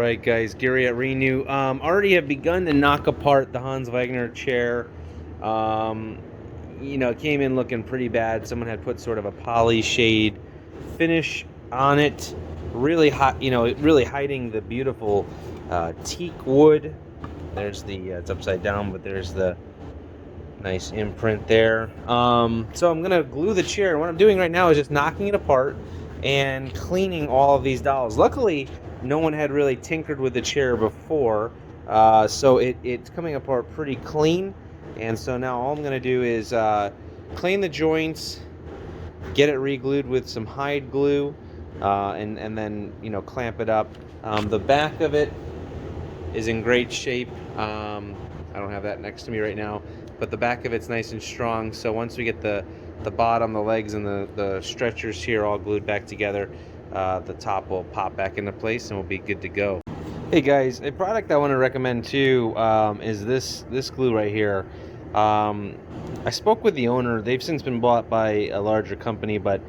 Alright guys, Gary at Renew. Already have begun to knock apart the Hans Wegner chair. It came in looking pretty bad. Someone had put sort of a poly shade finish on it. Really hot, really hiding the beautiful teak wood. There's the, it's upside down, but there's the nice imprint there. So I'm gonna glue the chair. What I'm doing right now is just knocking it apart and cleaning all of these dowels. Luckily, no one had really tinkered with the chair before, so it's coming apart pretty clean. And so now all I'm gonna do is clean the joints, get it re-glued with some hide glue, and then clamp it up. The back of it is in great shape. I don't have that next to me right now, but the back of it's nice and strong. So once we get the bottom, the legs, and the stretchers here all glued back together, the top will pop back into place and we'll be good to go. Hey guys, a product I want to recommend too is this glue right here. I spoke with the owner. They've since been bought by a larger company, but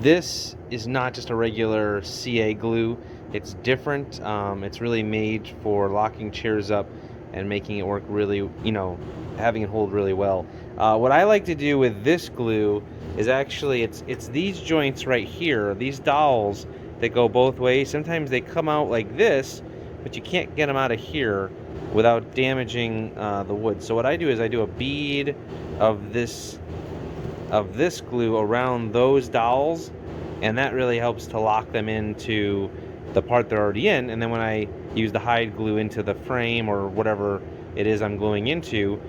this is not just a regular CA glue. It's different. It's really made for locking chairs up and making it work really, having it hold really well. What I like to do with this glue is actually, it's these joints right here, these dowels that go both ways. Sometimes they come out like this, but you can't get them out of here without damaging the wood. So what I do is I do a bead of this glue around those dowels, and that really helps to lock them into the part they're already in. And then when I use the hide glue into the frame or whatever it is I'm gluing into,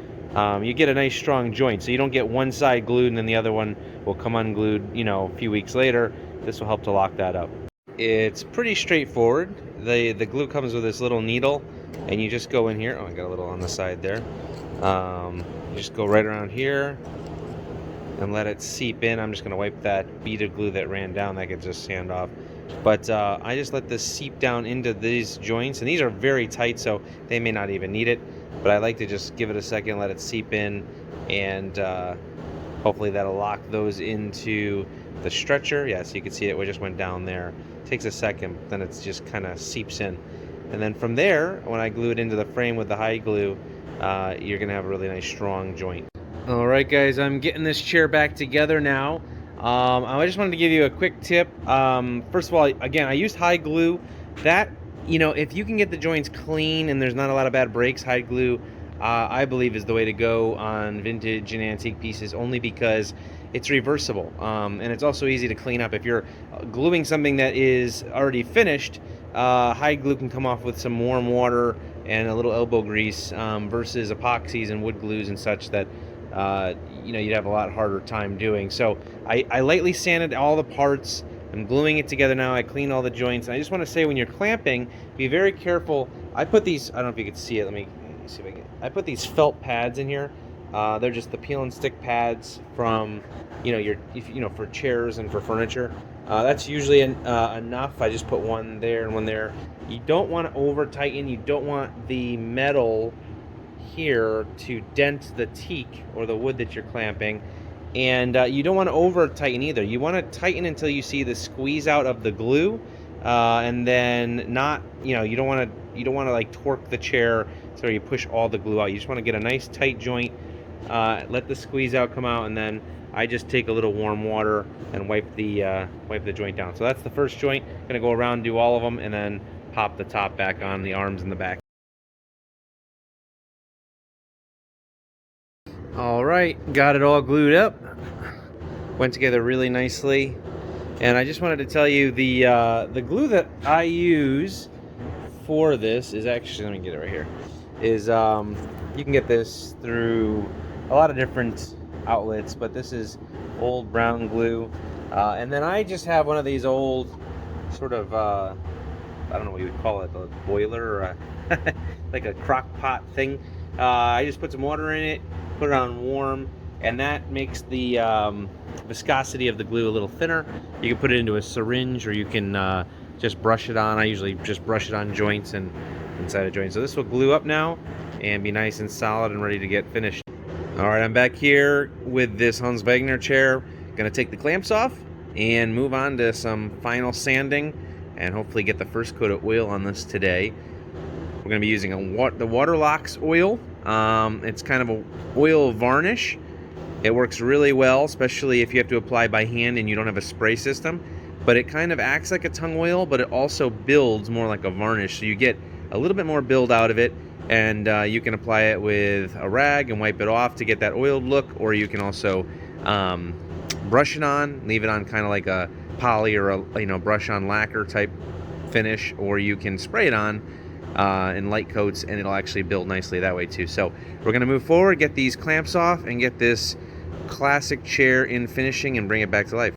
you get a nice strong joint. So you don't get one side glued and then the other one will come unglued, a few weeks later. This will help to lock that up. It's pretty straightforward. The glue comes with this little needle, and you just go in here. Oh, I got a little on the side there. You just go right around here and let it seep in. I'm just going to wipe that bead of glue that ran down. That could just sand off. But I just let this seep down into these joints, and these are very tight, so they may not even need it. But I like to just give it a second, let it seep in, and hopefully that'll lock those into the stretcher. Yeah, so you can see it just went down there. It takes a second, then it just kind of seeps in. And then from there, when I glue it into the frame with the hide glue, you're going to have a really nice strong joint. Alright guys, I'm getting this chair back together now. I just wanted to give you a quick tip. First of all, again, I used hide glue. That, if you can get the joints clean and there's not a lot of bad breaks, hide glue, I believe, is the way to go on vintage and antique pieces, only because it's reversible. And it's also easy to clean up. If you're gluing something that is already finished, hide glue can come off with some warm water and a little elbow grease, versus epoxies and wood glues and such that you'd have a lot harder time doing. So I lightly sanded all the parts. I'm gluing it together now. I cleaned all the joints. And I just want to say, when you're clamping, be very careful. I put these, I don't know if you can see it. Let me see if I can. I put these felt pads in here. They're just the peel and stick pads from, for chairs and for furniture. That's usually enough. I just put one there and one there. You don't want to over tighten. You don't want the metal here to dent the teak or the wood that you're clamping, and you don't want to over tighten either. You want to tighten until you see the squeeze out of the glue, and then not, you don't want to like torque the chair so you push all the glue out. You just want to get a nice tight joint, let the squeeze out come out, and then I just take a little warm water and wipe the joint down. So that's the first joint. Gonna go around, do all of them, and then pop the top back on, the arms in the back. Alright, got it all glued up. Went together really nicely. And I just wanted to tell you, the glue that I use for this is actually, let me get it right here, is you can get this through a lot of different outlets, but this is old brown glue. And then I just have one of these old sort of, I don't know what you would call it, a boiler or like a crock pot thing. I just put some water in it, put it on warm, and that makes the viscosity of the glue a little thinner. You can put it into a syringe, or you can just brush it on. I usually just brush it on joints and inside a joint. So this will glue up now and be nice and solid and ready to get finished. Alright, I'm back here with this Hans Wegner chair. Gonna take the clamps off and move on to some final sanding, and hopefully get the first coat of oil on this today. We're going to be using the Waterlox oil. It's kind of a oil varnish. It works really well, especially if you have to apply by hand and you don't have a spray system. But it kind of acts like a tongue oil, but it also builds more like a varnish. So you get a little bit more build out of it, and you can apply it with a rag and wipe it off to get that oiled look, or you can also brush it on, leave it on kind of like a poly or a brush on lacquer type finish, or you can spray it on in light coats and it'll actually build nicely that way too. So we're going to move forward, get these clamps off, and get this classic chair in finishing and bring it back to life.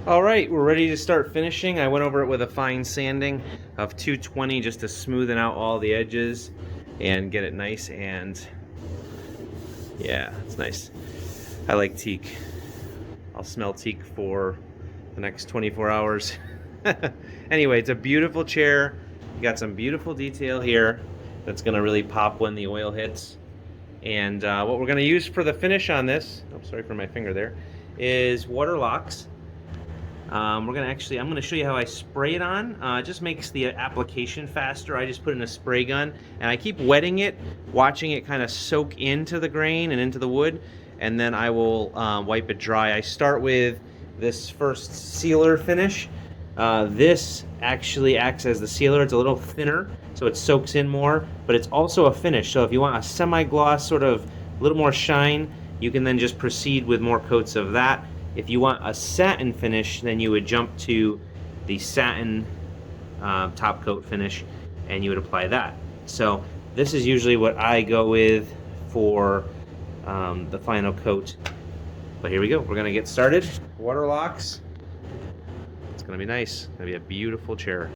All right, we're ready to start finishing. I went over it with a fine sanding of 220 just to smoothen out all the edges and get it nice, and yeah, it's nice. I like teak. I'll smell teak for the next 24 hours. Anyway, it's a beautiful chair. You got some beautiful detail here that's gonna really pop when the oil hits. And what we're gonna use for the finish on this, oh, sorry for my finger there, is Waterlox. I'm gonna show you how I spray it on. It just makes the application faster. I just put it in a spray gun and I keep wetting it, watching it kind of soak into the grain and into the wood, and then I will wipe it dry. I start with this first sealer finish. This actually acts as the sealer. It's a little thinner, so it soaks in more, but it's also a finish. So if you want a semi-gloss, sort of a little more shine, you can then just proceed with more coats of that. If you want a satin finish, then you would jump to the satin top coat finish and you would apply that. So this is usually what I go with for the final coat. But here we go. We're going to get started. Waterlox. It's going to be nice. It's going to be a beautiful chair.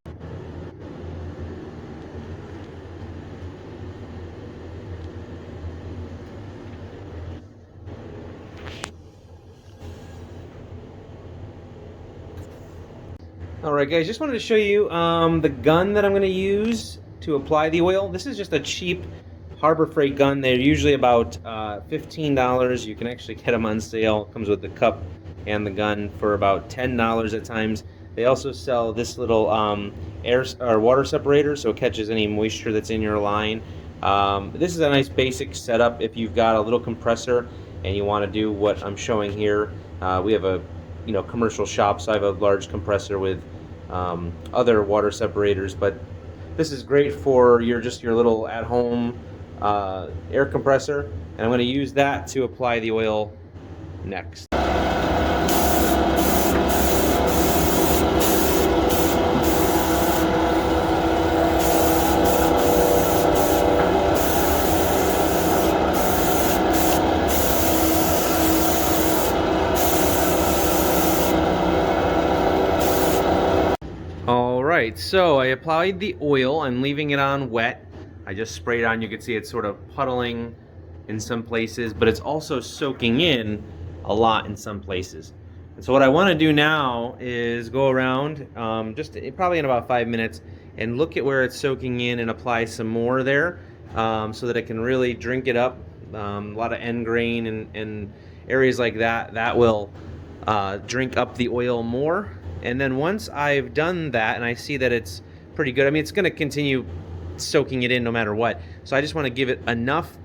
Alright guys, just wanted to show you the gun that I'm going to use to apply the oil. This is just a cheap Harbor Freight gun. They're usually about $15. You can actually get them on sale. Comes with the cup and the gun for about $10 at times. They also sell this little air or water separator, so it catches any moisture that's in your line. This is a nice basic setup if you've got a little compressor and you want to do what I'm showing here. We have a commercial shop, so I have a large compressor with other water separators, but this is great for your little at-home air compressor, and I'm going to use that to apply the oil next. Alright, so I applied the oil. I'm leaving it on wet. I just sprayed it on. You can see it's sort of puddling in some places, but it's also soaking in a lot in some places. And so what I want to do now is go around probably in about 5 minutes and look at where it's soaking in and apply some more there so that it can really drink it up. A lot of end grain and areas like that will drink up the oil more. And then once I've done that and I see that it's pretty good, I mean, it's going to continue soaking it in no matter what. So I just want to give it enough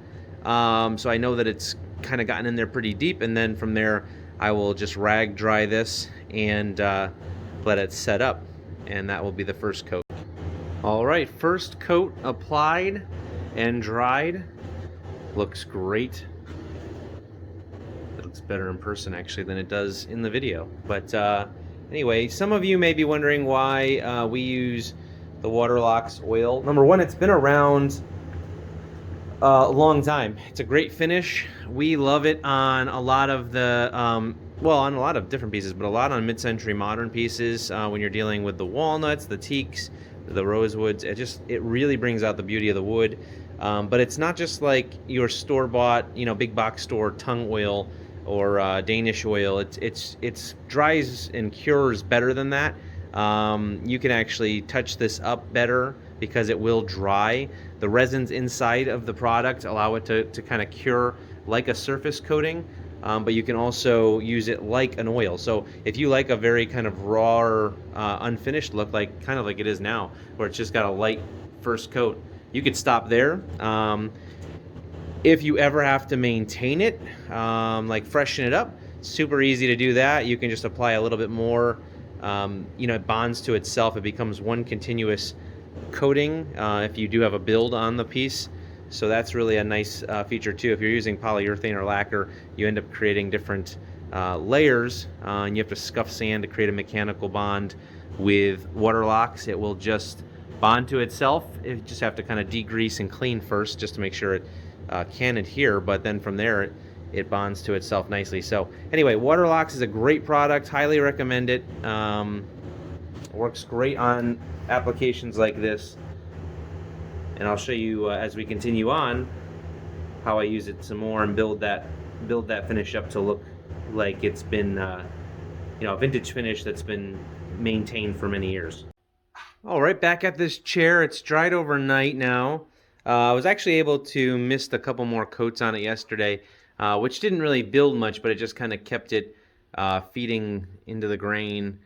so I know that it's kind of gotten in there pretty deep. And then from there, I will just rag dry this and let it set up. And that will be the first coat. All right, first coat applied and dried. Looks great. It looks better in person actually than it does in the video. But anyway, some of you may be wondering why we use the Waterlox oil. Number one, it's been around a long time. It's a great finish. We love it on a lot of the, well, on a lot of different pieces, but a lot on mid-century modern pieces when you're dealing with the walnuts, the teaks, the rosewoods. It really brings out the beauty of the wood. But it's not just like your store-bought, big box store tongue oil or Danish oil. It's dries and cures better than that. you can actually touch this up better because it will dry. The resins inside of the product allow it to kind of cure like a surface coating, but you can also use it like an oil. So if you like a very kind of raw, unfinished look, like kind of like it is now, where it's just got a light first coat, you could stop there. If you ever have to maintain it, like freshen it up, super easy to do that. You can just apply a little bit more. It bonds to itself. It becomes one continuous coating if you do have a build on the piece. So that's really a nice feature too. If you're using polyurethane or lacquer, you end up creating different layers, and you have to scuff sand to create a mechanical bond. With water locks, it will just bond to itself. You just have to kind of degrease and clean first just to make sure it can adhere, but then from there it bonds to itself nicely. So anyway, water locks is a great product, highly recommend it. Works great on applications like this, and I'll show you as we continue on how I use it some more and build that finish up to look like it's been a vintage finish that's been maintained for many years. All right, back at this chair. It's dried overnight now. I was actually able to mist a couple more coats on it yesterday, which didn't really build much, but it just kind of kept it feeding into the grain.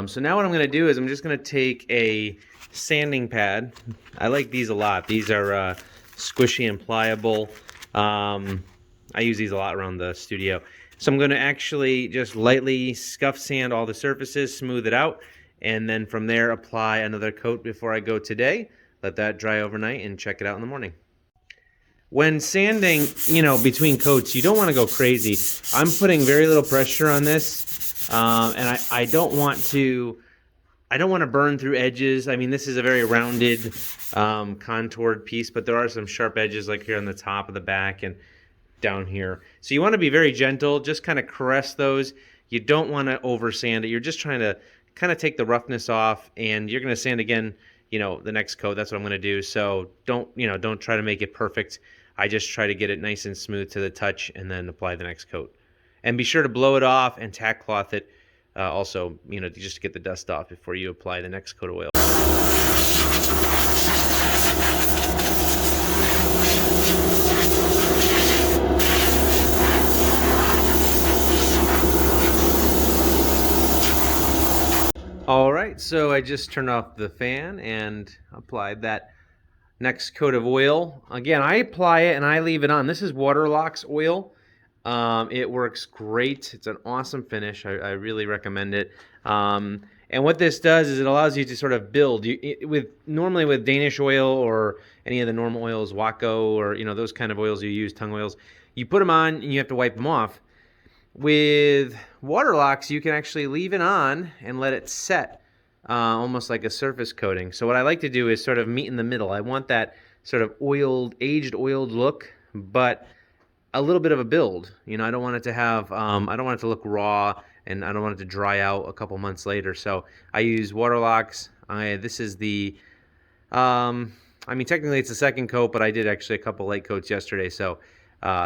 So now what I'm going to do is I'm just going to take a sanding pad. I like these a lot. These are squishy and pliable. I use these a lot around the studio. So I'm going to actually just lightly scuff sand all the surfaces, smooth it out, and then from there apply another coat before I go today. Let that dry overnight and check it out in the morning. When sanding, between coats, you don't want to go crazy. I'm putting very little pressure on this, and I don't want to burn through edges. I mean, this is a very rounded, contoured piece, but there are some sharp edges like here on the top of the back and down here. So you want to be very gentle, just kind of caress those. You don't want to over sand it. You're just trying to kind of take the roughness off, and you're going to sand again the next coat. That's what I'm going to do. So don't try to make it perfect. I just try to get it nice and smooth to the touch and then apply the next coat. And be sure to blow it off and tack cloth it also, just to get the dust off before you apply the next coat of oil. All right, so I just turned off the fan and applied that next coat of oil. Again, I apply it and I leave it on. This is Waterlox oil. It works great. It's an awesome finish. I really recommend it. And what this does is it allows you to sort of build. Normally with Danish oil or any of the normal oils, Waco or those kind of oils you use, tung oils, you put them on and you have to wipe them off. With Waterlox, you can actually leave it on and let it set, almost like a surface coating. So what I like to do is sort of meet in the middle. I want that sort of aged oiled look, but a little bit of a build. I don't want it to have, I don't want it to look raw, and I don't want it to dry out a couple months later. So I use Waterlox. This is the, technically it's the second coat, but I did actually a couple light coats yesterday. So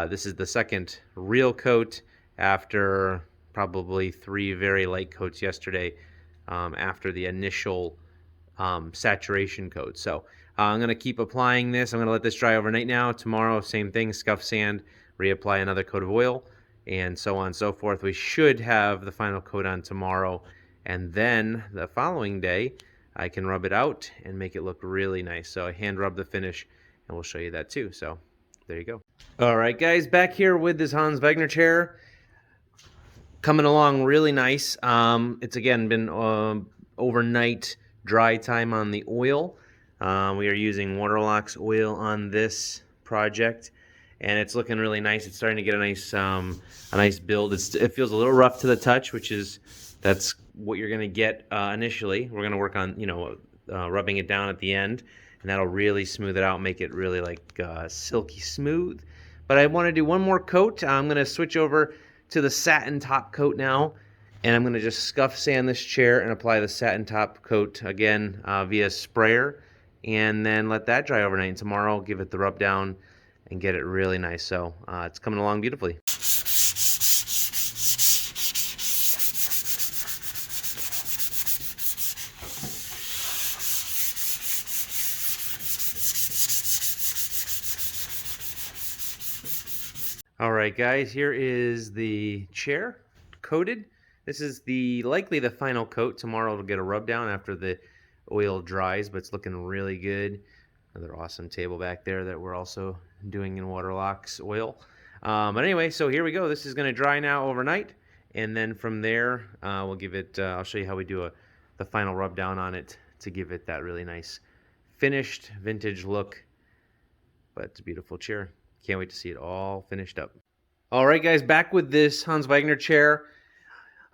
this is the second real coat after probably 3 very light coats yesterday, after the initial saturation coat. So I'm going to keep applying this. I'm going to let this dry overnight now. Tomorrow, same thing, scuff sand, reapply another coat of oil, and so on and so forth. We should have the final coat on tomorrow, and then the following day I can rub it out and make it look really nice. So I hand rub the finish, and we'll show you that too. So there you go. All right, guys, back here with this Hans Wegner chair. Coming along really nice. It's again been overnight dry time on the oil. We are using Waterlox oil on this project, and it's looking really nice. It's starting to get a nice build. It feels a little rough to the touch, that's what you're going to get initially. We're going to work on rubbing it down at the end, and that'll really smooth it out, make it really like silky smooth. But I want to do one more coat. I'm going to switch over to the satin top coat now, and I'm going to just scuff sand this chair and apply the satin top coat again via sprayer, and then let that dry overnight. And tomorrow I'll give it the rub down and get it really nice. So it's coming along beautifully. All right, guys, here is the chair coated. This is likely the final coat. Tomorrow it'll get a rub down after the oil dries, but it's looking really good. Another awesome table back there that we're also doing in Waterlox oil. But anyway, so here we go. This is going to dry now overnight, and then from there we'll give it. I'll show you how we do the final rub down on it to give it that really nice finished vintage look. But it's a beautiful chair. Can't wait to see it all finished up. All right, guys, back with this Hans Wegner chair.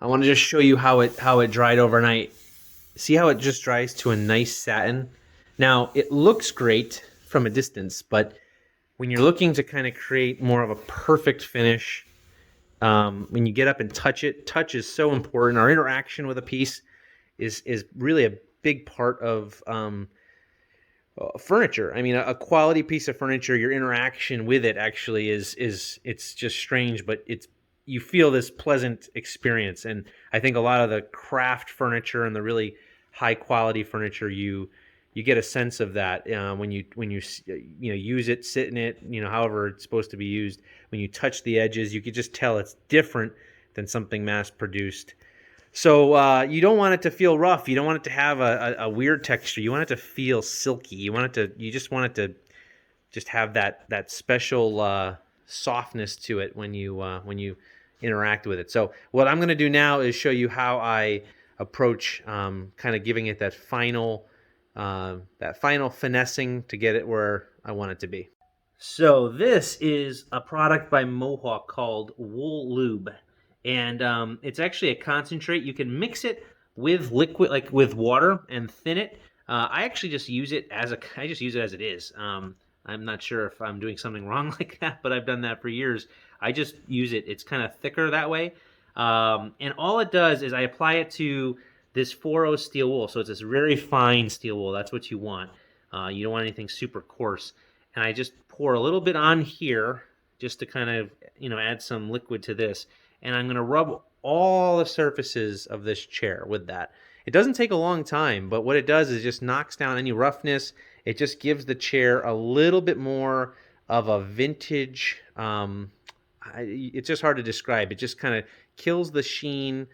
I want to just show you how it dried overnight. See how it just dries to a nice satin? Now, it looks great from a distance, but when you're looking to kind of create more of a perfect finish, when you get up and touch it, touch is so important. Our interaction with a piece is really a big part of furniture. I mean, a quality piece of furniture, your interaction with it actually is it's just strange, but you feel this pleasant experience. And I think a lot of the craft furniture and the really high quality furniture, you get a sense of that when you use it, sit in it, however it's supposed to be used. When you touch the edges, you could just tell it's different than something mass produced. So you don't want it to feel rough. You don't want it to have a weird texture. You want it to feel silky. You just want it to just have that special softness to it when you interact with it. So what I'm going to do now is show you how I approach kind of giving it that final finessing to get it where I want it to be. So this is a product by Mohawk called Wool Lube. And it's actually a concentrate. You can mix it with liquid, like with water, and thin it. I actually just use it as it is. I'm not sure if I'm doing something wrong like that, but I've done that for years. I just use it. It's kind of thicker that way. And all it does is I apply it to this 4/0 steel wool. So it's this very fine steel wool. That's what you want. You don't want anything super coarse. And I just pour a little bit on here just to kind of add some liquid to this. And I'm going to rub all the surfaces of this chair with that. It doesn't take a long time, but what it does is just knocks down any roughness. It just gives the chair a little bit more of a vintage, it's just hard to describe. It just kind of kills the sheen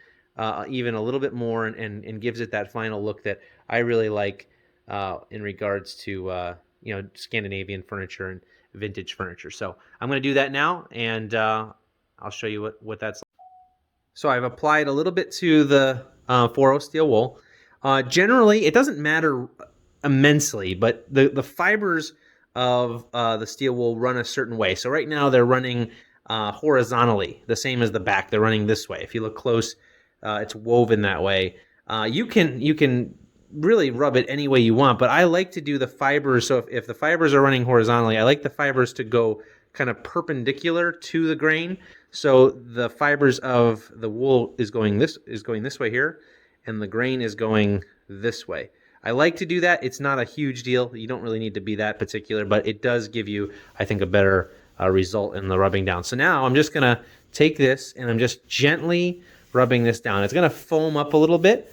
even a little bit more and gives it that final look that I really like in regards to Scandinavian furniture and vintage furniture. So I'm going to do that now, and I'll show you what that's like. So I've applied a little bit to the 4/0 steel wool. Generally, it doesn't matter immensely, but the fibers of the steel wool run a certain way. So right now they're running horizontally, the same as the back. They're running this way. If you look close, it's woven that way. You can really rub it any way you want, but I like to do the fibers. So if the fibers are running horizontally, I like the fibers to go kind of perpendicular to the grain. So the fibers of the wool is going this way here, and the grain is going this way. I like to do that. It's not a huge deal. You don't really need to be that particular, but it does give you, I think, a better result in the rubbing down. So now I'm just gonna take this and I'm just gently rubbing this down. It's gonna foam up a little bit.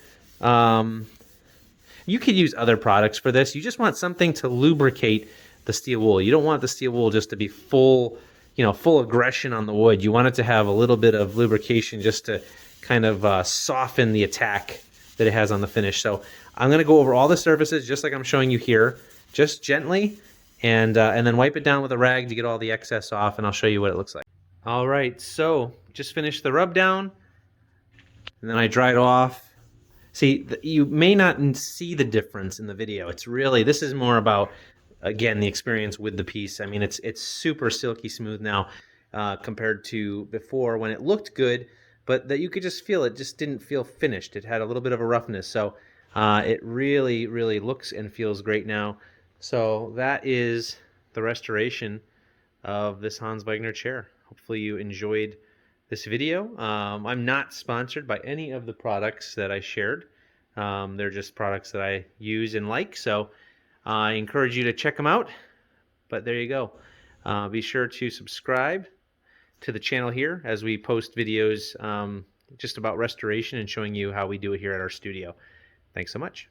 You could use other products for this. You just want something to lubricate the steel wool. You don't want the steel wool just to be full aggression on the wood. You want it to have a little bit of lubrication just to kind of soften the attack that it has on the finish. So I'm going to go over all the surfaces just like I'm showing you here, just gently, and then wipe it down with a rag to get all the excess off, and I'll show you what it looks like. All right, so just finished the rub down, and then I dried off. See, you may not see the difference in the video. It's really, this is more about, again, the experience with the piece. I mean, it's super silky smooth now compared to before when it looked good, but that you could just feel it just didn't feel finished. It had a little bit of a roughness. So it really, really looks and feels great now. So that is the restoration of this Hans Wegner chair. Hopefully you enjoyed this video. I'm not sponsored by any of the products that I shared. They're just products that I use and like. So I encourage you to check them out, but there you go. Be sure to subscribe to the channel here as we post videos just about restoration and showing you how we do it here at our studio. Thanks so much.